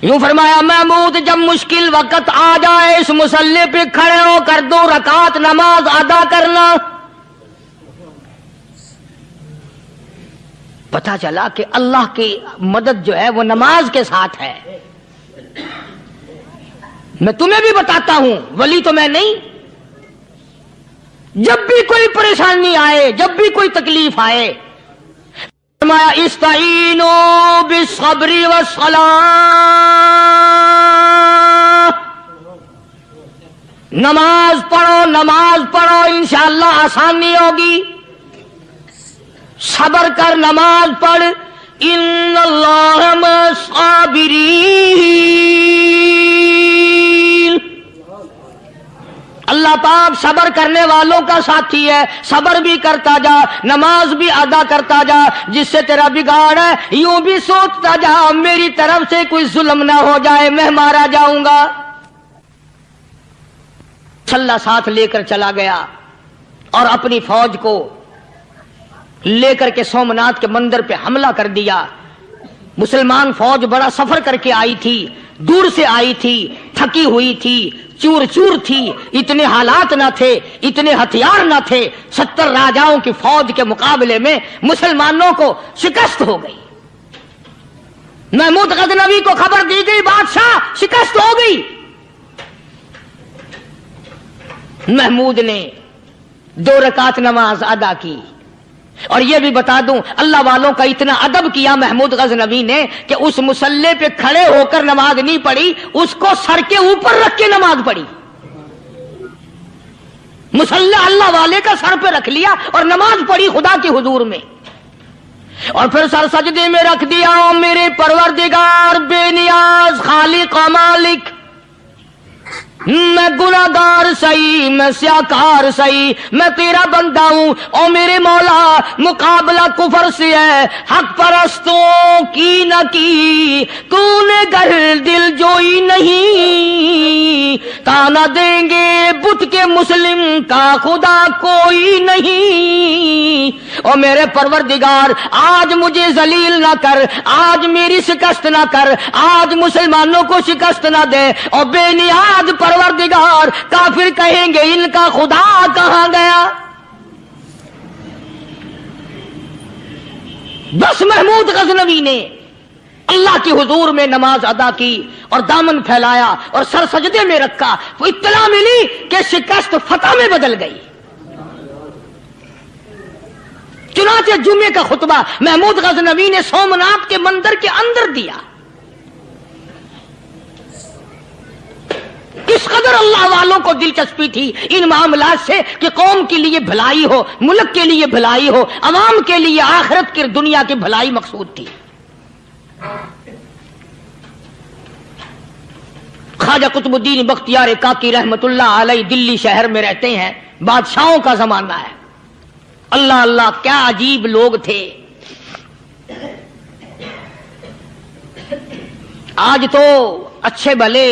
یوں فرمایا محمود جب مشکل وقت آ جائے اس مصلی پہ کھڑے ہو کر 2 رکعت نماز ادا کرنا. پتا چلا کہ اللہ کی مدد جو ہے وہ نماز کے ساتھ ہے. میں تمہیں بھی بتاتا ہوں، ولی تو میں نہیں. جب بھی کوئی پریشانی آئے، جب بھی کوئی تکلیف آئے، فرمایا استعینوا بالصبر والصلاۃ، نماز پڑھو انشاءاللہ آسانی ہوگی. صبر کر، نماز پڑھ. ان اللہ مع الصابرین، اللہ پاک صبر کرنے والوں کا ساتھی ہے. صبر بھی کرتا جا، نماز بھی ادا کرتا جا. جس سے تیرا بگاڑ ہے یوں بھی سوچتا جا میری طرف سے کوئی ظلم نہ ہو جائے، میں مارا جاؤں گا. چھلا ساتھ لے کر چلا گیا اور اپنی فوج کو لے کر کے سومناتھ کے مندر پہ حملہ کر دیا. مسلمان فوج بڑا سفر کر کے آئی تھی، دور سے آئی تھی، تھکی ہوئی تھی، چور چور تھی. اتنے حالات نہ تھے، اتنے ہتھیار نہ تھے. 70 راجاؤں کی فوج کے مقابلے میں مسلمانوں کو شکست ہو گئی. محمود غزنوی کو خبر دی گئی بادشاہ شکست ہو گئی. محمود نے 2 رکعت نماز ادا کی. اور یہ بھی بتا دوں اللہ والوں کا اتنا ادب کیا محمود غزنوی نے کہ اس مصلی پہ کھڑے ہو کر نماز نہیں پڑھی، اس کو سر کے اوپر رکھ کے نماز پڑھی. مصلی اللہ والے کا سر پہ رکھ لیا اور نماز پڑھی خدا کے حضور میں. اور پھر سر سجدے میں رکھ دیا. میرے پروردگار بے نیاز خالق و مالک، میں گناہگار سہی، میں سیاکار سہی، میں تیرا بندہ ہوں. او میرے مولا مقابلہ کفر سے ہے، حق پرستوں کی نہ کی تو نے گر دل جوئی نہیں. تانا دیں گے بت کے مسلم کا خدا کوئی نہیں. او میرے پروردگار آج مجھے ذلیل نہ کر، آج میری شکست نہ کر، آج مسلمانوں کو شکست نہ دے. اور بے نیاز پروردگار کافر کہیں گے ان کا خدا کہاں گیا. بس محمود غزنوی نے اللہ کے حضور میں نماز ادا کی اور دامن پھیلایا اور سر سجدے میں رکھا. وہ اطلاع ملی کہ شکست فتح میں بدل گئی. چنانچہ جمعے کا خطبہ محمود غزنوی نے سومناتھ کے مندر کے اندر دیا. اس قدر اللہ والوں کو دلچسپی تھی ان معاملات سے کہ قوم کے لیے بھلائی ہو، ملک کے لیے بھلائی ہو، عوام کے لیے آخرت کی دنیا کی بھلائی مقصود تھی. خواجہ قطب الدین بختیار کاکی رحمت اللہ علیہ دلی شہر میں رہتے ہیں. بادشاہوں کا زمانہ ہے. اللہ اللہ کیا عجیب لوگ تھے. آج تو اچھے بھلے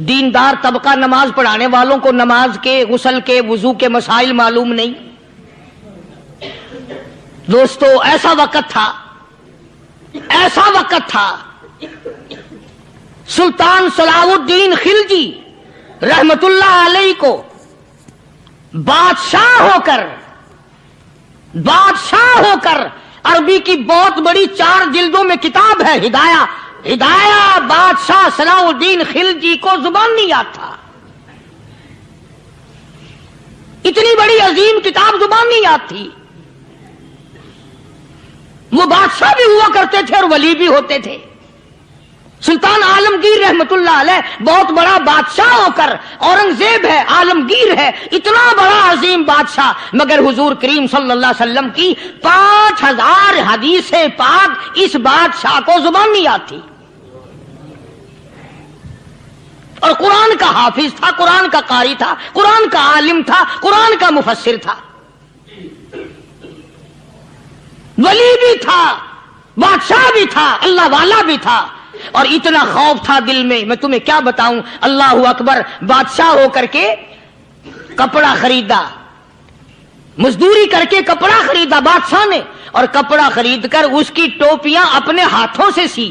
دیندار طبقہ نماز پڑھانے والوں کو نماز کے، غسل کے، وضو کے مسائل معلوم نہیں. دوستو ایسا وقت تھا سلطان صلاح الدین خلجی رحمت اللہ علیہ کو بادشاہ ہو کر عربی کی بہت بڑی 4 جلدوں میں کتاب ہے ہدایہ بادشاہ صلاح الدین خلجی کو زبان نہیں یاد تھا. اتنی بڑی عظیم کتاب زبان نہیں یاد تھی. وہ بادشاہ بھی ہوا کرتے تھے اور ولی بھی ہوتے تھے. سلطان عالمگیر رحمت اللہ علیہ بہت بڑا بادشاہ ہو کر، اورنگزیب ہے، عالمگیر ہے، اتنا بڑا عظیم بادشاہ، مگر حضور کریم صلی اللہ علیہ وسلم کی 5000 حدیث پاک اس بادشاہ کو زبان نہیں یاد تھی. اور قرآن کا حافظ تھا، قرآن کا قاری تھا، قرآن کا عالم تھا، قرآن کا مفسر تھا، ولی بھی تھا، بادشاہ بھی تھا، اللہ والا بھی تھا. اور اتنا خوف تھا دل میں تمہیں کیا بتاؤں. اللہ اکبر. بادشاہ ہو کر کے کپڑا خریدا، مزدوری کر کے کپڑا خریدا بادشاہ نے، اور کپڑا خرید کر اس کی ٹوپیاں اپنے ہاتھوں سے سی.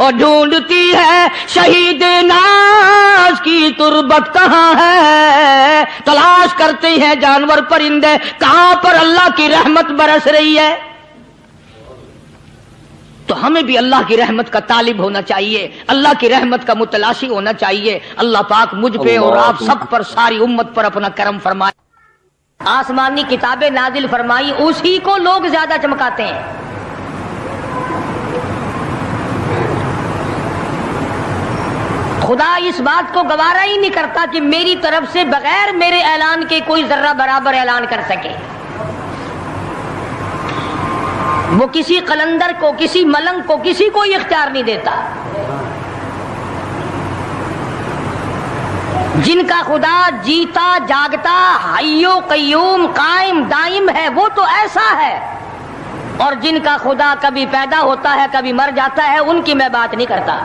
اور ڈھونڈتی ہے شہید ناز کی تربت کہاں ہے، تلاش کرتے ہیں جانور پرندے کہاں پر اللہ کی رحمت برس رہی ہے۔ تو ہمیں بھی اللہ کی رحمت کا طالب ہونا چاہیے، اللہ کی رحمت کا متلاشی ہونا چاہیے۔ اللہ پاک مجھ پہ اور آپ سب پر، ساری امت پر اپنا کرم فرمائے۔ آسمانی کتابیں نازل فرمائی، اسی کو لوگ زیادہ چمکاتے ہیں۔ خدا اس بات کو گوارا ہی نہیں کرتا کہ میری طرف سے بغیر میرے اعلان کے کوئی ذرہ برابر اعلان کر سکے۔ وہ کسی قلندر کو، کسی ملنگ کو، کسی کو اختیار نہیں دیتا۔ جن کا خدا جیتا جاگتا حی و قیوم قائم دائم ہے وہ تو ایسا ہے، اور جن کا خدا کبھی پیدا ہوتا ہے کبھی مر جاتا ہے ان کی میں بات نہیں کرتا۔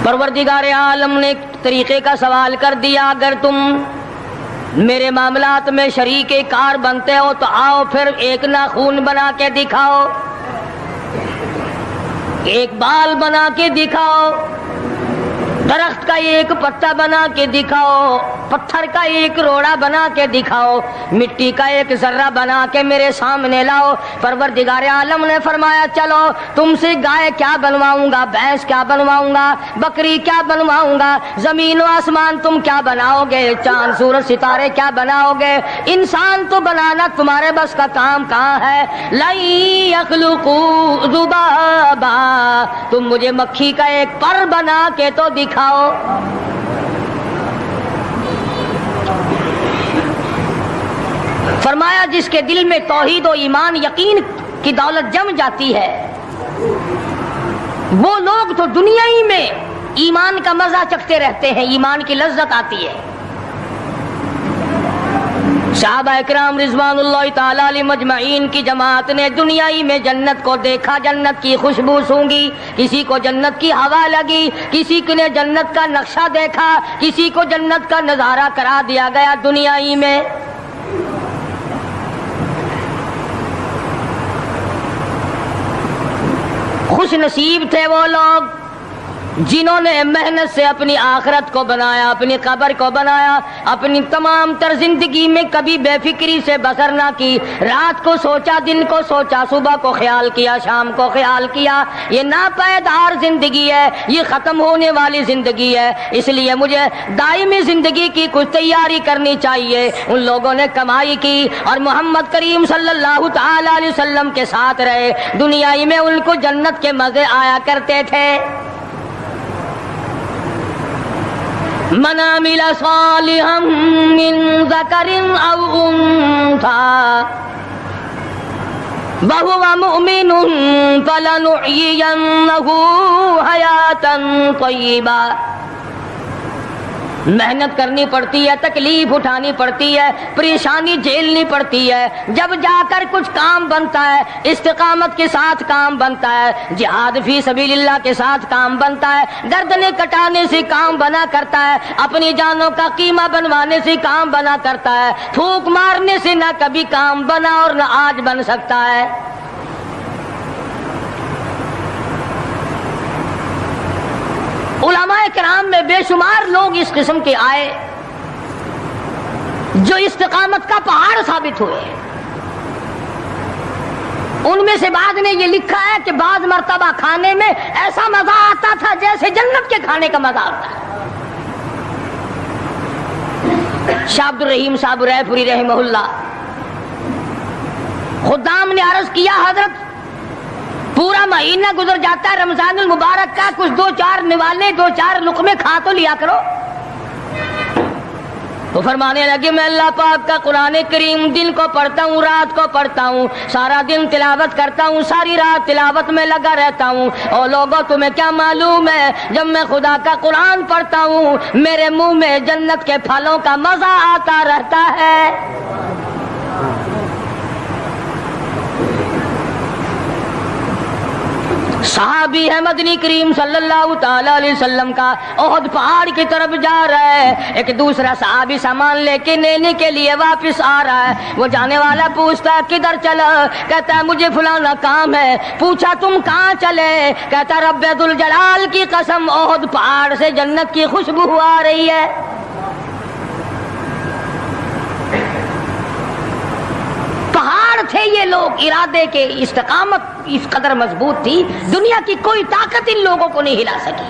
پروردگار عالم نے ایک طریقے کا سوال کر دیا، اگر تم میرے معاملات میں شریک کار بنتے ہو تو آؤ پھر ایک ناخون بنا کے دکھاؤ، ایک بال بنا کے دکھاؤ، درخت کا ایک پتا بنا کے دکھاؤ، پتھر کا ایک روڑا بنا کے دکھاؤ، مٹی کا ایک ذرہ بنا کے میرے سامنے لاؤ۔ پروردگار عالم نے فرمایا چلو تم سے گائے کیا بنواؤں گا، بھینس کیا بنواؤں گا، بکری کیا بنواؤں گا، زمین و آسمان تم کیا بناؤ گے، چاند سورج ستارے کیا بناؤ گے، انسان تو بنانا تمہارے بس کا کام کہاں ہے۔ لَن يَخْلُقُوا ذُبَابًا، تم مجھے مکھی کا ایک پر بنا کے تو دکھاؤ۔ فرمایا جس کے دل میں توحید و ایمان یقین کی دولت جم جاتی ہے وہ لوگ تو دنیا ہی میں ایمان کا مزہ چکھتے رہتے ہیں، ایمان کی لذت آتی ہے۔ صحابہ اکرام رضوان اللہ تعالی علیہ مجمعین کی جماعت نے دنیائی میں جنت کو دیکھا، جنت کی خوشبو سونگھی، کسی کو جنت کی ہوا لگی، کسی نے جنت کا نقشہ دیکھا، کسی کو جنت کا نظارہ کرا دیا گیا دنیائی میں۔ خوش نصیب تھے وہ لوگ جنہوں نے محنت سے اپنی آخرت کو بنایا، اپنی قبر کو بنایا، اپنی تمام تر زندگی میں کبھی بے فکری سے بسر نہ کی، رات کو سوچا، دن کو سوچا، صبح کو خیال کیا، شام کو خیال کیا۔ یہ ناپائیدار زندگی ہے، یہ ختم ہونے والی زندگی ہے، اس لیے مجھے دائمی زندگی کی کچھ تیاری کرنی چاہیے۔ ان لوگوں نے کمائی کی اور محمد کریم صلی اللہ تعالی علیہ وسلم کے ساتھ رہے، دنیائی میں ان کو جنت کے مزے آیا کرتے تھے۔ من عمل صالحا من ذکر او انثى وهو مؤمن فلنحيينه حياة طیبہ۔ محنت کرنی پڑتی ہے، تکلیف اٹھانی پڑتی ہے، پریشانی جھیلنی پڑتی ہے، جب جا کر کچھ کام بنتا ہے، استقامت کے ساتھ کام بنتا ہے، جہاد فی سبیل اللہ کے ساتھ کام بنتا ہے، گردنیں کٹانے سے کام بنا کرتا ہے، اپنی جانوں کا قیمہ بنوانے سے کام بنا کرتا ہے، پھونک مارنے سے نہ کبھی کام بنا اور نہ آج بن سکتا ہے۔ علماء کرام میں بے شمار لوگ اس قسم کے آئے جو استقامت کا پہاڑ ثابت ہوئے۔ ان میں سے بعض نے یہ لکھا ہے کہ بعض مرتبہ کھانے میں ایسا مزہ آتا تھا جیسے جنت کے کھانے کا مزہ آتا ہے۔ شاہ عبد الرحیم صاحب رائے پوری رحمہ اللہ، خدام نے عرض کیا حضرت پورا مہینہ گزر جاتا ہے رمضان المبارک کا، کچھ دو چار نوالے، دو چار لقمے کھا تو لیا کرو۔ تو فرمانے لگے میں اللہ پاک کا قرآن کریم دن کو پڑھتا ہوں، رات کو پڑھتا ہوں، سارا دن تلاوت کرتا ہوں، ساری رات تلاوت میں لگا رہتا ہوں، اور لوگوں تمہیں کیا معلوم ہے جب میں خدا کا قرآن پڑھتا ہوں میرے منہ میں جنت کے پھلوں کا مزہ آتا رہتا ہے۔ صحابی ہے مدنی کریم صلی اللہ تعالی علیہ وسلم کا، احد پہاڑ کی طرف جا رہا ہے، ایک دوسرا صحابی سامان لے کے لینے کے لیے واپس آ رہا ہے، وہ جانے والا پوچھتا ہے کدھر چلا؟ کہتا ہے مجھے فلانا کام ہے۔ پوچھا تم کہاں چلے؟ کہتا رب ذوالجلال کی قسم احد پہاڑ سے جنت کی خوشبو آ رہی ہے۔ پہاڑ تھے یہ لوگ، ارادے کے استقامت اس قدر مضبوط تھی، دنیا کی کوئی طاقت ان لوگوں کو نہیں ہلا سکی۔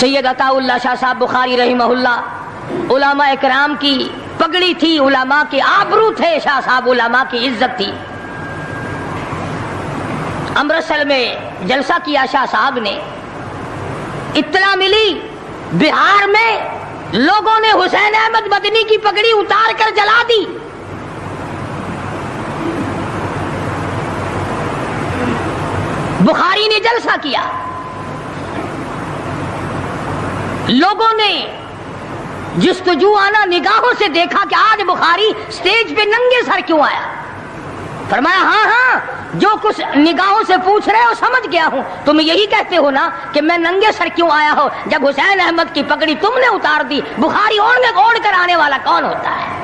سید عطا اللہ شاہ صاحب بخاری رحمہ اللہ، علماء اکرام کی پگڑی تھی، علماء کی آبرو تھے شاہ صاحب، علماء کی عزت تھی۔ امرتسر میں جلسہ کیا شاہ صاحب نے، اطلاع ملی بہار میں لوگوں نے حسین احمد مدنی کی پگڑی اتار کر جلا دی۔ بخاری نے جلسہ کیا، لوگوں نے جستجو آنا نگاہوں سے دیکھا کہ آج بخاری سٹیج پہ ننگے سر کیوں آیا؟ فرمایا ہاں جو کچھ نگاہوں سے پوچھ رہے ہو سمجھ گیا ہوں، تم یہی کہتے ہو نا کہ میں ننگے سر کیوں آیا ہو؟ جب حسین احمد کی پگڑی تم نے اتار دی، بخاری اوڑھ کر آنے والا کون ہوتا ہے؟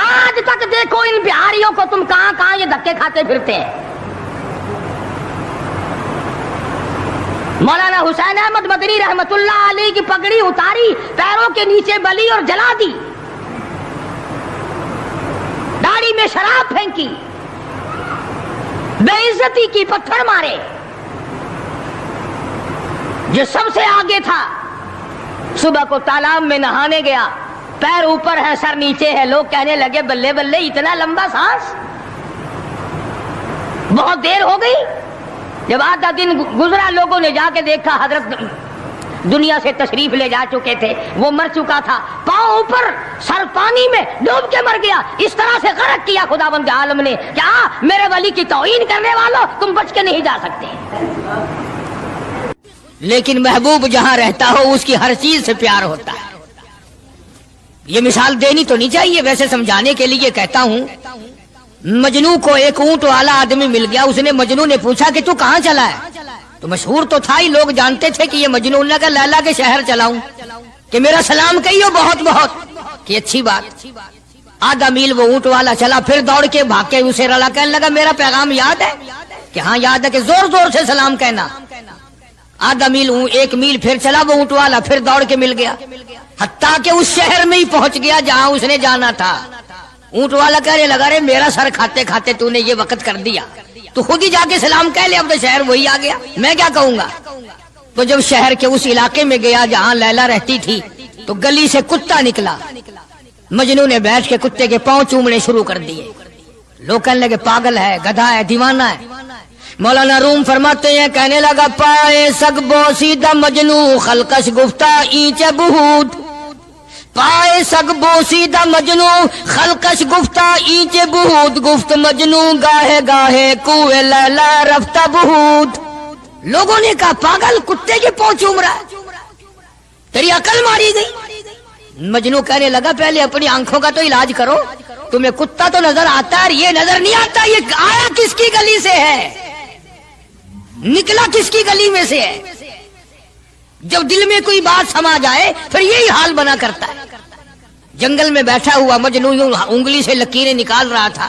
آج تک دیکھو ان بہاریوں کو تم کہاں کہاں یہ دھکے کھاتے پھرتے ہیں۔ مولانا حسین احمد مدنی رحمت اللہ علیہ کی پگڑی اتاری، پیروں کے نیچے بلی اور جلا دی، داڑھی میں شراب پھینکی، بے عزتی کی، پتھر مارے۔ جو سب سے آگے تھا صبح کو تالاب میں نہانے گیا، پیر اوپر ہے سر نیچے ہے، لوگ کہنے لگے بلے بلے اتنا لمبا سانس، بہت دیر ہو گئی۔ جب آدھا دن گزرا، لوگوں نے جا کے دیکھا حضرت دنیا سے تشریف لے جا چکے تھے، وہ مر چکا تھا، پاؤں اوپر سر پانی میں ڈوب کے مر گیا۔ اس طرح سے غرق کیا خداوند عالم نے کہ میرے ولی کی توہین کرنے والوں تم بچ کے نہیں جا سکتے۔ لیکن محبوب جہاں رہتا ہو اس کی ہر چیز سے پیار ہوتا ہے۔ یہ مثال دینی تو نہیں چاہیے، ویسے سمجھانے کے لیے کہتا ہوں۔ مجنو کو ایک اونٹ والا آدمی مل گیا، اس نے مجنو نے پوچھا کہ تو کہاں چلا ہے؟ تو مشہور تو تھا ہی، لوگ جانتے تھے کہ یہ مجنون نے کہا لیلا کے شہر چلاؤں کہ میرا سلام کہیو بہت بہت، کہ اچھی بات۔ آدھا میل وہ اونٹ والا چلا، پھر دوڑ کے بھاگ کے اسے رلا، کہنے لگا میرا پیغام یاد ہے؟ کہ ہاں یاد ہے، کہ زور زور سے سلام کہنا۔ آدھا میل، ایک میل پھر چلا وہ اونٹ والا، پھر دوڑ کے مل گیا، حتیٰ کہ اس شہر میں ہی پہنچ گیا جہاں اس نے جانا تھا۔ اونٹ والا کہنے لگا رے میرا سر کھاتے کھاتے تو نے یہ وقت کر دیا، تو خود ہی جا کے سلام کہہ لے، اب تو شہر وہی آ گیا، میں کیا کہوں گا؟ تو جب شہر کے اس علاقے میں گیا جہاں لیلا رہتی تھی، تو گلی سے کتا نکلا، مجنو نے بیٹھ کے کتے کے پاؤں چومنے شروع کر دیے۔ لوگ کہنے لگے پاگل ہے، گدھا ہے، دیوانہ ہے۔ مولانا روم فرماتے ہیں، کہنے لگا پائے سگ بوسیدہ مجنو خلقش گفتہ اینچ بہود، پائے سگ بوسیدہ مجنو خلقش گفتہ اینچ بہود، گفت مجنو گاہے گاہے کوئے لیلا رفتہ بہود۔ لوگوں نے کہا پاگل، کتے کے پاؤں چوم رہا ہے، تیری عقل ماری گئی۔ مجنو کہنے لگا پہلے اپنی آنکھوں کا تو علاج کرو، تمہیں کتا تو نظر آتا ہے، یہ نظر نہیں آتا، یہ آیا کس کی گلی سے ہے، نکلا کس کی گلی میں سے ہے۔ جب دل میں کوئی بات سما جائے پھر یہی حال بنا کرتا ہے۔ جنگل میں بیٹھا ہوا مجنو یوں انگلی سے لکیریں نکال رہا تھا،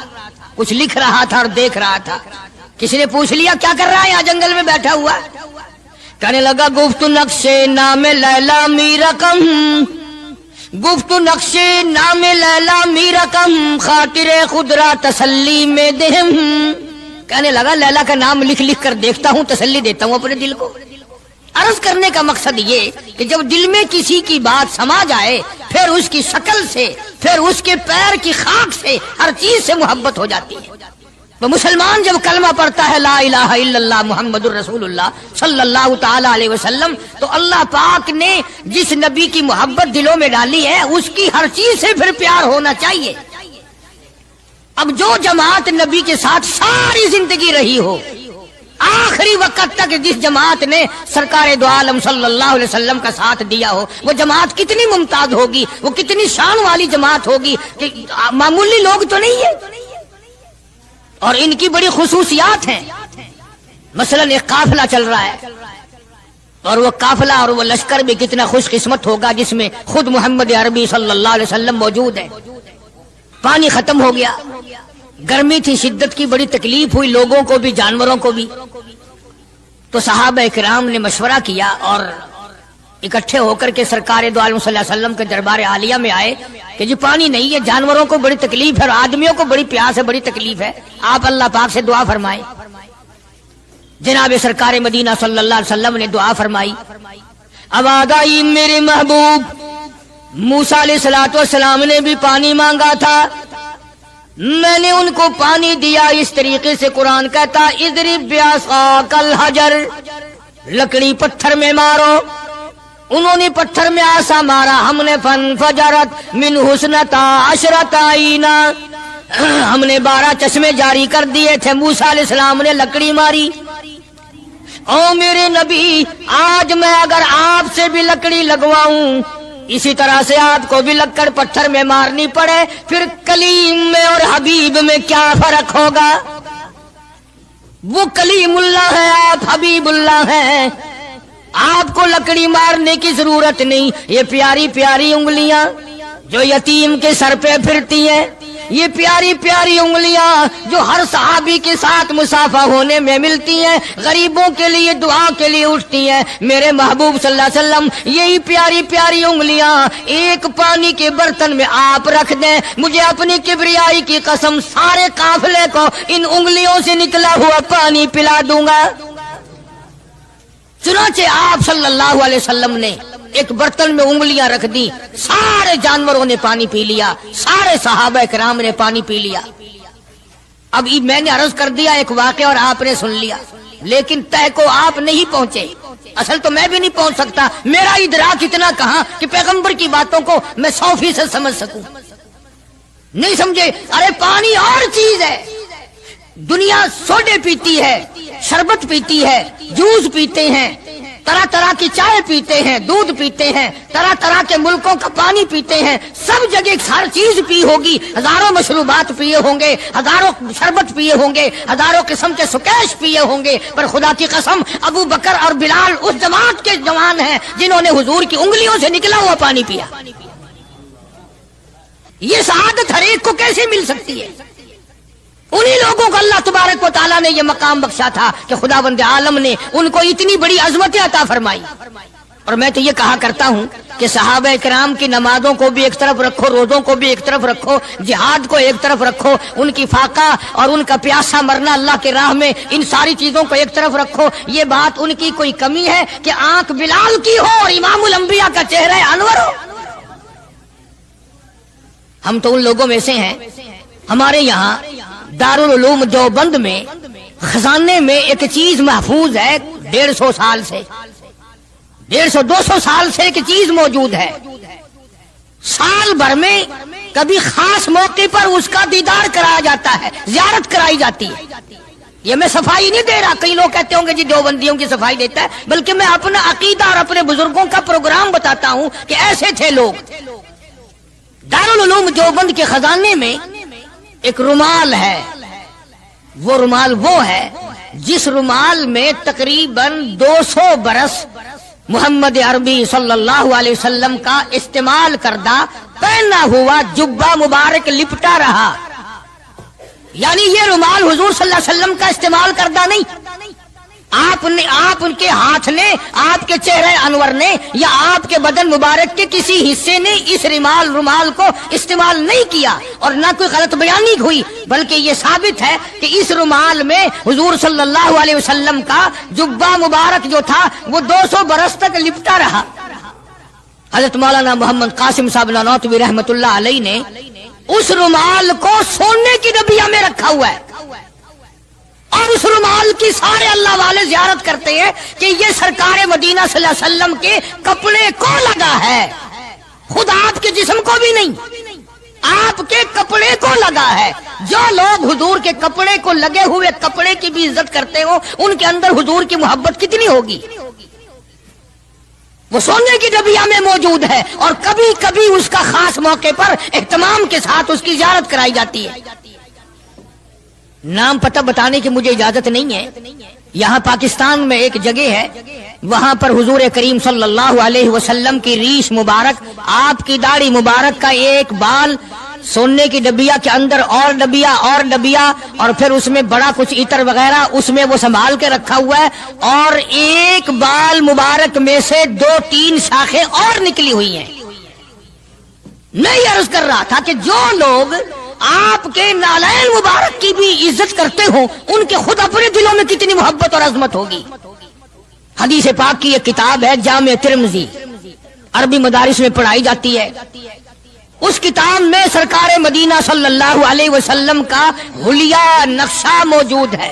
کچھ لکھ رہا تھا اور دیکھ رہا تھا۔ کسی نے پوچھ لیا کیا کر رہا ہے یہاں جنگل میں بیٹھا ہوا؟ کہنے لگا گفت نقشے نام لیلا می رقم، گفت نقشے نام لیلا می رقم، خاطر خود را تسلی میں دہم۔ کہنے لگا لیلا کا نام لکھ لکھ کر دیکھتا ہوں، تسلی دیتا ہوں اپنے دل کو۔ عرض کرنے کا مقصد یہ کہ جب دل میں کسی کی بات سما جائے پھر اس کی شکل سے، پھر اس کے پیر کی خاک سے، ہر چیز سے محبت ہو جاتی ہے۔ وہ مسلمان جب کلمہ پڑھتا ہے لا الہ الا اللہ محمد الرسول اللہ صلی اللہ تعالی علیہ وسلم، تو اللہ پاک نے جس نبی کی محبت دلوں میں ڈالی ہے اس کی ہر چیز سے پھر پیار ہونا چاہیے۔ اب جو جماعت نبی کے ساتھ ساری زندگی رہی ہو، آخری وقت تک جس جماعت نے سرکار دو عالم صلی اللہ علیہ وسلم کا ساتھ دیا ہو، وہ جماعت کتنی ممتاز ہوگی، وہ کتنی شان والی جماعت ہوگی کہ معمولی لوگ تو نہیں ہے، اور ان کی بڑی خصوصیات ہیں۔ مثلا ایک قافلہ چل رہا ہے، اور وہ قافلہ اور وہ لشکر بھی کتنا خوش قسمت ہوگا جس میں خود محمد عربی صلی اللہ علیہ وسلم موجود ہے۔ پانی ختم ہو گیا، گرمی تھی، شدت کی بڑی تکلیف ہوئی لوگوں کو بھی جانوروں کو بھی، تو صحابہ کرام نے مشورہ کیا اور اکٹھے ہو کر کے سرکار دو عالم صلی اللہ علیہ وسلم کے دربار عالیہ میں آئے کہ جی پانی نہیں ہے، جانوروں کو بڑی تکلیف ہے اور آدمیوں کو بڑی پیاس ہے، بڑی تکلیف ہے، آپ اللہ پاک سے دعا فرمائیں۔ جناب سرکار مدینہ صلی اللہ علیہ وسلم نے دعا فرمائی۔ اب آگائی میرے محبوب موسیٰ علیہ الصلوۃ والسلام نے بھی پانی مانگا تھا، میں نے ان کو پانی دیا اس طریقے سے قرآن کہتا اضرب بعصاک الحجر، لکڑی پتھر میں مارو، انہوں نے پتھر میں آسا مارا، ہم نے فانفجرت من حسنتا عشرۃ عینا، ہم نے 12 چشمے جاری کر دیے تھے، موسیٰ علیہ السلام نے لکڑی ماری۔ او میرے نبی، آج میں اگر آپ سے بھی لکڑی لگواؤں، اسی طرح سے آپ کو بھی لکڑ پتھر میں مارنی پڑے، پھر کلیم میں اور حبیب میں کیا فرق ہوگا؟ وہ کلیم اللہ ہے، آپ حبیب اللہ ہیں، آپ کو لکڑی مارنے کی ضرورت نہیں۔ یہ پیاری پیاری انگلیاں جو یتیم کے سر پہ پھرتی ہیں، یہ پیاری پیاری انگلیاں جو ہر صحابی کے ساتھ مصافحہ ہونے میں ملتی ہیں، غریبوں کے لیے دعا کے لیے اٹھتی ہیں، میرے محبوب صلی اللہ علیہ وسلم یہی پیاری پیاری انگلیاں ایک پانی کے برتن میں آپ رکھ دیں، مجھے اپنی کبریائی کی قسم سارے قافلے کو ان انگلیوں سے نکلا ہوا پانی پلا دوں گا۔ چنانچہ آپ صلی اللہ علیہ وسلم نے ایک برتن میں انگلیاں رکھ دی، سارے جانوروں نے پانی پی لیا، سارے صحابہ کرام نے پانی پی لیا۔ اب میں نے عرض کر دیا ایک واقعہ اور آپ نے سن لیا، لیکن طے کو آپ نہیں پہنچے، اصل تو میں بھی نہیں پہنچ سکتا، میرا ادراک اتنا کہاں کہ پیغمبر کی باتوں کو میں 100% سمجھ سکوں، نہیں سمجھے۔ ارے پانی اور چیز ہے، دنیا سوڈے پیتی ہے، شربت پیتی ہے، جوس پیتے ہیں، طرح طرح کی چائے پیتے ہیں، دودھ پیتے ہیں، طرح طرح کے ملکوں کا پانی پیتے ہیں، سب جگہ ہر چیز پی ہوگی، ہزاروں مشروبات پیے ہوں گے، ہزاروں شربت پیے ہوں گے، ہزاروں قسم کے سکیش پیے ہوں گے، پر خدا کی قسم ابو بکر اور بلال اس جماعت کے جوان ہیں جنہوں نے حضور کی انگلیوں سے نکلا ہوا پانی پیا۔ یہ سعادت ہر ایک کو کیسے مل سکتی ہے؟ انہی لوگوں کو اللہ تبارک و تعالیٰ نے یہ مقام بخشا تھا کہ خداوند عالم نے ان کو اتنی بڑی عظمت عطا فرمائی۔ اور میں تو یہ کہا کرتا ہوں کہ صحابہ کرام کی نمازوں کو بھی ایک طرف رکھو، روزوں کو بھی ایک طرف رکھو، جہاد کو ایک طرف رکھو، ان کی فاقہ اور ان کا پیاسا مرنا اللہ کے راہ میں، ان ساری چیزوں کو ایک طرف رکھو۔ یہ بات ان کی کوئی کمی ہے کہ آنکھ بلال کی ہو اور امام الانبیاء کا چہرہ انور ہو؟ ہم تو ان لوگوں میں سے ہیں۔ ہمارے یہاں دارالعلوم دیوبند میں خزانے میں ایک چیز محفوظ ہے، 150 سال سے، 150-200 سال سے ایک چیز موجود ہے، سال بھر میں کبھی خاص موقع پر اس کا دیدار کرایا جاتا ہے، زیارت کرائی جاتی ہے۔ یہ میں صفائی نہیں دے رہا، کئی لوگ کہتے ہوں گے جی دیوبندیوں کی صفائی دیتا ہے، بلکہ میں اپنا عقیدہ اور اپنے بزرگوں کا پروگرام بتاتا ہوں کہ ایسے تھے لوگ۔ دارالعلوم دیوبند کے خزانے میں ایک رومال ہے، وہ رومال وہ ہے جس رومال میں تقریباً 200 برس محمد عربی صلی اللہ علیہ وسلم کا استعمال کردہ پہنا ہوا جبہ مبارک لپٹا رہا، یعنی یہ رومال حضور صلی اللہ علیہ وسلم کا استعمال کردہ نہیں، آپ ان کے ہاتھ نے، آپ کے چہرے انور نے یا آپ کے بدن مبارک کے کسی حصے نے اس رومال کو استعمال نہیں کیا، اور نہ کوئی غلط بیانی ہوئی، بلکہ یہ ثابت ہے کہ اس رومال میں حضور صلی اللہ علیہ وسلم کا جبہ مبارک جو تھا وہ 200 برس تک لپٹا رہا۔ حضرت مولانا محمد قاسم صاحب نانوتوی رحمت اللہ علیہ نے اس رومال کو سونے کی ڈبیا میں رکھا ہوا ہے، اور اس رومال کی سارے اللہ والے زیارت کرتے ہیں کہ یہ سرکار مدینہ صلی اللہ علیہ وسلم کے کپڑے کو لگا ہے، خود آپ کے جسم کو بھی نہیں۔ آپ کے کپڑے کو لگا ہے. جو لوگ حضور کے کپڑے کو لگے ہوئے کپڑے کی بھی عزت کرتے ہو ان کے اندر حضور کی محبت کتنی ہوگی. وہ سونے کی ڈبیا میں موجود ہے اور کبھی کبھی اس کا خاص موقع پر اہتمام کے ساتھ اس کی زیارت کرائی جاتی ہے. نام پتہ بتانے کی مجھے اجازت نہیں ہے. یہاں پاکستان میں ایک جگہ ہے, وہاں پر حضور کریم صلی اللہ علیہ وسلم کی ریش مبارک, آپ کی داڑھی مبارک کا ایک بال سونے کی ڈبیا کے اندر اور ڈبیا اور پھر اس میں بڑا کچھ عطر وغیرہ اس میں وہ سنبھال کے رکھا ہوا ہے, اور ایک بال مبارک میں سے 2-3 شاخیں اور نکلی ہوئی ہیں. میں یہ عرض کر رہا تھا کہ جو لوگ آپ کے نالین مبارک کی بھی عزت کرتے ہوں ان کے خود اپنے دلوں میں کتنی محبت اور عظمت ہوگی. حدیث پاک کی ایک کتاب ہے جامع ترمذی, عربی مدارس میں پڑھائی جاتی ہے. اس کتاب میں سرکار مدینہ صلی اللہ علیہ وسلم کا حلیہ نقشہ موجود ہے.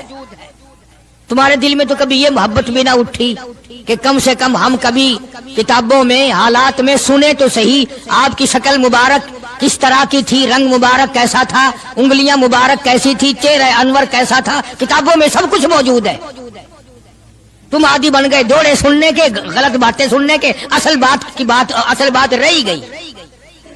تمہارے دل میں تو کبھی یہ محبت بھی نہ اٹھی کہ کم سے کم ہم کبھی کتابوں میں حالات میں سنے تو صحیح آپ کی شکل مبارک کس طرح کی تھی, رنگ مبارک کیسا تھا, انگلیاں مبارک کیسی تھی, چہرہ انور کیسا تھا. کتابوں میں سب کچھ موجود ہے. تم عادی بن گئے دوڑے سننے کے, غلط باتیں سننے کے, اصل بات رہی گئی.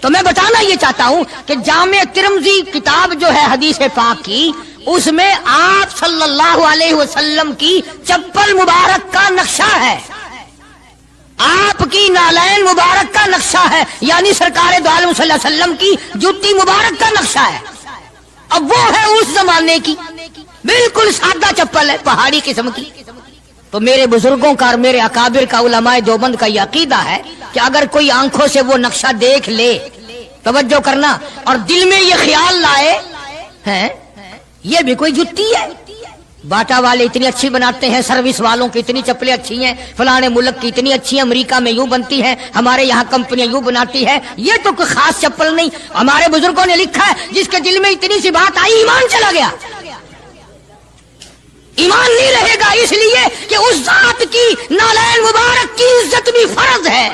تو میں بتانا یہ چاہتا ہوں کہ جامع ترمذی کتاب جو ہے حدیث پاک کی, اس میں آپ صلی اللہ علیہ وسلم کی چپل مبارک کا نقشہ ہے, آپ کی نالین مبارک کا نقشہ ہے, یعنی سرکار دو عالم صلی اللہ علیہ وسلم کی جوتی مبارک کا نقشہ ہے. اب وہ ہے اس زمانے کی بالکل سادہ چپل ہے, پہاڑی قسم کی. تو میرے بزرگوں کا اور میرے اکابر کا, علماء دیوبند کا یہ عقیدہ ہے کہ اگر کوئی آنکھوں سے وہ نقشہ دیکھ لے, توجہ کرنا, اور دل میں یہ خیال لائے ہیں یہ بھی کوئی جتی ہے, باٹا والے اتنی اچھی بناتے ہیں, سروس والوں کی اتنی چپلیں اچھی ہیں, فلانے ملک کی اتنی اچھی ہیں, امریکہ میں یوں بنتی ہیں, ہمارے یہاں کمپنیاں یوں بناتی ہے, یہ تو کوئی خاص چپل نہیں. ہمارے بزرگوں نے لکھا ہے جس کے دل میں اتنی سی بات آئی ایمان چلا گیا. ایمان نہیں رہے گا اس لیے کہ اس ذات کی نالین مبارک کی عزت بھی فرض ہے.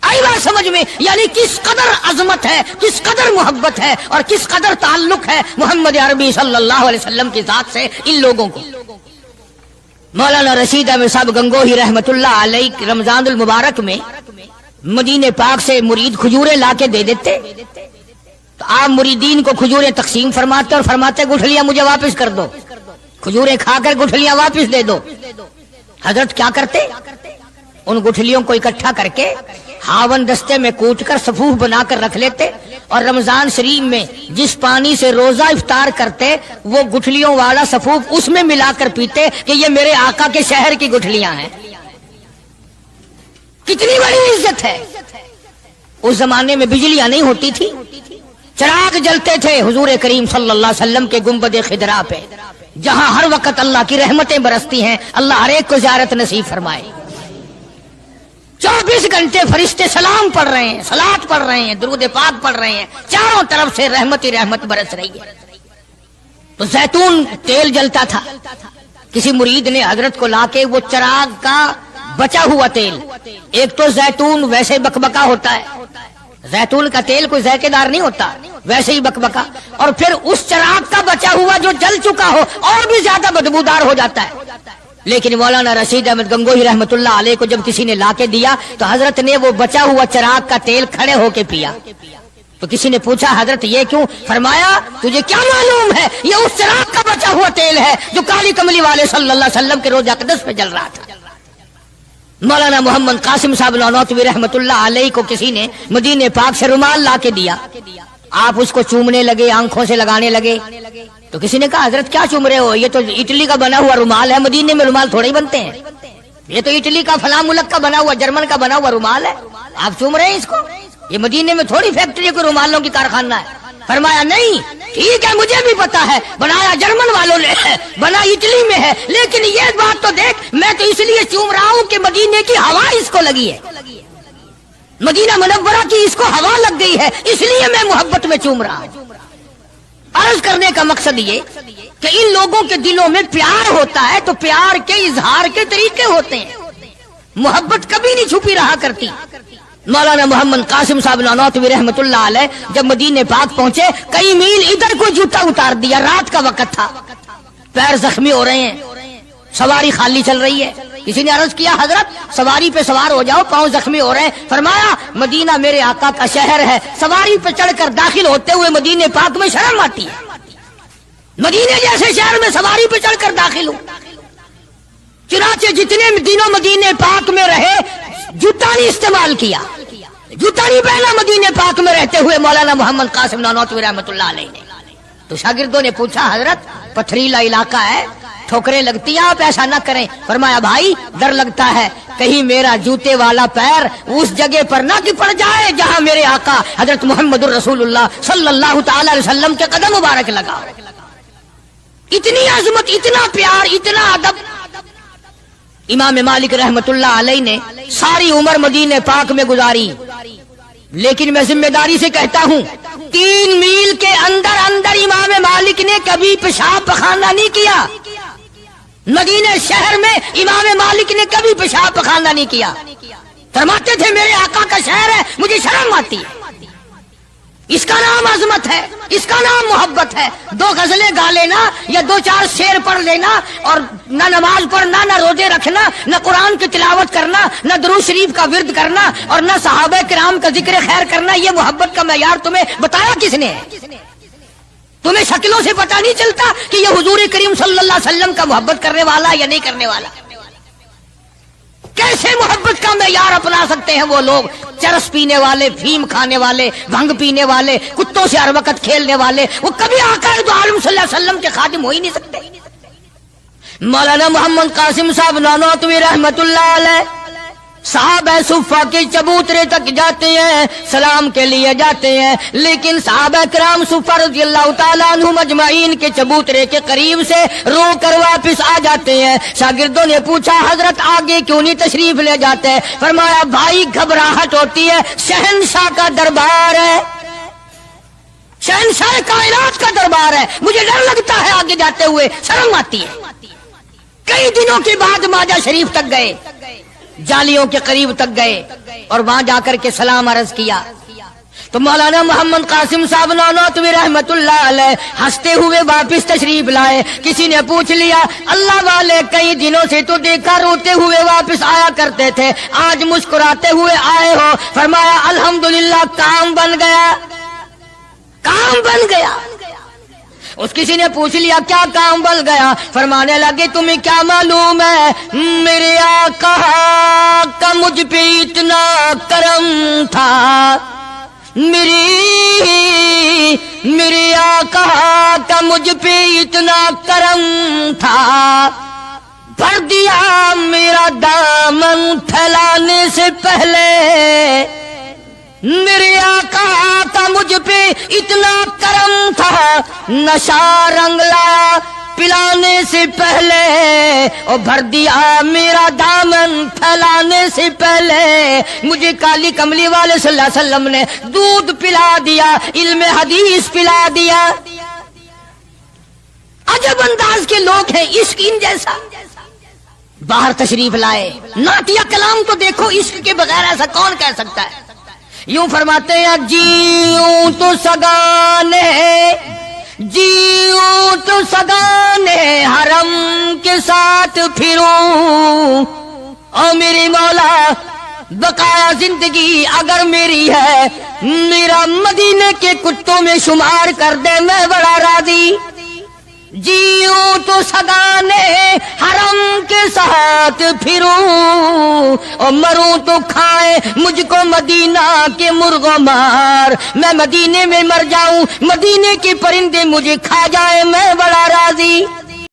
آئی بات سمجھ میں, یعنی کس قدر عظمت ہے, کس قدر محبت ہے اور کس قدر تعلق ہے محمد عربی صلی اللہ علیہ وسلم کی ذات سے ان لوگوں کو. مولانا رشید احمد صاحب گنگوہی رحمت اللہ علیہ رمضان المبارک میں مدینے پاک سے مرید کھجوریں لا کے دے دیتے, تو آپ مریدین کو کھجوریں تقسیم فرماتے اور فرماتے گٹھلیاں مجھے واپس کر دو, کھجوریں کھا کر گٹھلیاں واپس دے دو. حضرت کیا کرتے, ان گٹھلیوں کو اکٹھا کر کے ہاون دستے میں کوٹ کر صفوف بنا کر رکھ لیتے, اور رمضان شریف میں جس پانی سے روزہ افطار کرتے وہ گٹھلیوں والا صفوف اس میں ملا کر پیتے کہ یہ میرے آقا کے شہر کی گٹھلیاں ہیں. کتنی بڑی عزت ہے. اس زمانے میں بجلیاں نہیں ہوتی تھی, چراغ جلتے تھے حضور کریم صلی اللہ علیہ وسلم کے گنبد خضرا پہ, جہاں ہر وقت اللہ کی رحمتیں برستی ہیں. اللہ ہر ایک کو زیارت نصیب فرمائے. 24 گھنٹے فرشتے سلام پڑھ رہے ہیں, صلات پڑھ رہے ہیں, درود پاک پڑھ رہے ہیں, چاروں طرف سے رحمت ہی رحمت برس رہی ہے. تو زیتون تیل جلتا تھا, کسی مرید نے حضرت کو لا کے وہ چراغ کا بچا ہوا تیل, ایک تو زیتون ویسے بکبکا ہوتا ہے, زیتون کا تیل کوئی ذائقے دار نہیں ہوتا, ویسے ہی بکبکا, اور پھر اس چراغ کا بچا ہوا جو جل چکا ہو اور بھی زیادہ بدبودار ہو جاتا ہے. لیکن مولانا رشید احمد گنگوہی رحمت اللہ علیہ کو جب کسی نے لا کے دیا تو حضرت نے وہ بچا ہوا چراغ کا تیل کھڑے ہو کے پیا. تو کسی نے پوچھا حضرت یہ کیوں؟ فرمایا تجھے کیا معلوم ہے, یہ اس چراغ کا بچا ہوا تیل ہے جو کالی کملی والے صلی اللہ علیہ وسلم کے روضہ اقدس پہ جل رہا تھا. مولانا محمد قاسم صاحب نانوتوی رحمت اللہ علیہ کو کسی نے مدینے پاک سے رومال لا کے دیا, آپ اس کو چومنے لگے, آنکھوں سے لگانے لگے. تو کسی نے کہا حضرت کیا چوم رہے ہو, یہ تو اٹلی کا بنا ہوا رومال ہے, مدینے میں رومال تھوڑے ہی بنتے ہیں, یہ تو اٹلی کا فلاں ملک کا بنا ہوا, جرمن کا بنا ہوا رومال ہے, آپ چوم رہے ہیں اس کو, یہ مدینے میں تھوڑی فیکٹری کو رومالوں کی کارخانہ ہے. فرمایا نہیں ٹھیک ہے مجھے بھی پتا ہے بنایا جرمن والوں نے ہے, بنا اٹلی میں ہے, لیکن یہ بات تو دیکھ میں تو اس لیے چوم رہا ہوں کہ مدینے کی ہوا اس کو لگی ہے, مدینہ منورہ کی اس کو ہوا لگ گئی ہے, اس لیے میں محبت میں چوم رہا ہوں. عرض کرنے کا مقصد یہ کہ ان لوگوں کے دلوں میں پیار ہوتا ہے تو پیار کے اظہار کے طریقے ہوتے ہیں. محبت کبھی نہیں چھپی رہا کرتی, مولانا محمد قاسم صاحب نانوتوی رحمتullah علیہ جب مدینے پاک پہنچے کئی میل ادھر کو جوتا اتار دیا، رات کا وقت تھا، پیر زخمی ہو رہے ہیں، سواری خالی چل رہی ہے. کسی نے عرض کیا حضرت سواری پہ سوار ہو جاؤ، پاؤں زخمی ہو رہے ہیں. فرمایا مدینہ میرے آقا کا شہر ہے، سواری پہ چڑھ کر داخل ہوتے ہوئے مدینے پاک میں شرم آتی ہے. مدینے جیسے شہر میں سواری پہ چڑھ کر داخل ہوں. چنانچہ جتنے دنوں مدینے پاک میں رہے جوتا نہیں استعمال کیا، جوتا نہیں پہنا مدینے پاک میں رہتے ہوئے مولانا محمد قاسم نانوتوی رحمتullah علیہ نے. تو شاگردوں نے پوچھا حضرت پتھریلا علاقہ ہے، ٹھوکریں لگتی ہیں، آپ ایسا نہ کریں. فرمایا بھائی ڈر لگتا ہے کہیں میرا جوتے والا پیر اس جگہ پر نہ کہ پڑ جائے جہاں میرے آقا حضرت محمد الرسول اللہ صلی اللہ تعالی علیہ وسلم کے قدم مبارک لگا. اتنی عظمت، اتنا پیار، اتنا ادب. امام مالک رحمتullah علیہ نے ساری عمر مدینے پاک میں گزاری، لیکن میں ذمہ داری سے کہتا ہوں 3 میل کے اندر اندر امام مالک نے کبھی پیشاب پخانہ نہیں کیا. مدینہ شہر میں امام مالک نے کبھی پیشاب پخانہ نہیں کیا. فرماتے تھے میرے آقا کا شہر ہے، مجھے شرم آتی ہے. اس کا نام عظمت ہے، اس کا نام محبت ہے. 2 غزلیں گا لینا یا 2-4 شعر پڑھ لینا اور نہ نماز پڑھنا، نہ روزے رکھنا، نہ قرآن کی تلاوت کرنا، نہ درود شریف کا ورد کرنا اور نہ صحابہ کرام کا ذکر خیر کرنا، یہ محبت کا معیار تمہیں بتایا کس نے؟ تمہیں شکلوں سے پتہ نہیں چلتا کہ یہ حضور کریم صلی اللہ علیہ وسلم کا محبت کرنے والا یا نہیں کرنے والا؟ کیسے محبت کا معیار اپنا سکتے ہیں وہ لوگ؟ چرس پینے والے، فیم کھانے والے، بھنگ پینے والے، کتوں سے ہر وقت کھیلنے والے، وہ کبھی آقا دو عالم صلی اللہ علیہ وسلم کے خادم ہو ہی نہیں سکتے. مولانا محمد قاسم صاحب نانوتوی رحمتullah علیہ صحابہ صفہ کے چبوترے تک جاتے ہیں، سلام کے لیے جاتے ہیں، لیکن صحابہ کرام صفہ رضی اللہ تعالیٰ عنہم اجمعین کے چبوترے کے قریب سے رو کر واپس آ جاتے ہیں. شاگردوں نے پوچھا حضرت آگے کیوں نہیں تشریف لے جاتے؟ فرمایا بھائی گھبراہٹ ہوتی ہے، شہنشاہ کا دربار ہے، شہنشاہ کائنات کا دربار ہے، مجھے ڈر لگتا ہے آگے جاتے ہوئے، شرم آتی ہے. کئی دنوں کے بعد ماجہ شریف تک گئے، جالیوں کے قریب تک گئے اور وہاں جا کر کے سلام عرض کیا تو مولانا محمد قاسم صاحب نانوتوی رحمتullah علیہ ہنستے ہوئے واپس تشریف لائے. کسی نے پوچھ لیا اللہ والے کئی دنوں سے تو دیکھا روتے ہوئے واپس آیا کرتے تھے، آج مسکراتے ہوئے آئے ہو؟ فرمایا الحمدللہ کام بن گیا، کام بن گیا. اس کسی نے پوچھ لیا کیا کام بن گیا؟ فرمانے لگے تمہیں کیا معلوم ہے میرے آقا کا مجھ پہ اتنا کرم تھا، میرے آقا کا مجھ پہ اتنا کرم تھا، بھر دیا میرا دامن پھیلانے سے پہلے، میرے آقا کا مجھ پہ اتنا کرم تھا، نشہ رنگ لایا پلانے سے پہلے، اور بھر دیا میرا دامن پھیلانے سے پہلے، مجھے کالی کملی والے صلی اللہ علیہ وسلم نے دودھ پلا دیا، علم حدیث پلا دیا. عجب انداز کے لوگ ہیں، عشق ان جیسا. باہر تشریف لائے، نعتیہ کلام تو دیکھو، عشق کے بغیر ایسا کون کہہ سکتا ہے؟ یوں فرماتے ہیں جیوں تو سگانے، جیوں تو سگانے حرم کے ساتھ پھروں، او میری مولا بقایا زندگی اگر میری ہے، میرا مدینے کے کتوں میں شمار کر دے، میں بڑا راضی. جیوں تو سگانے حرم کے ساتھ پھروں، اور مروں تو کھائے مجھ کو مدینہ کے مرغ و مار، میں مدینے میں مر جاؤں، مدینے کے پرندے مجھے کھا جائے، میں بڑا راضی.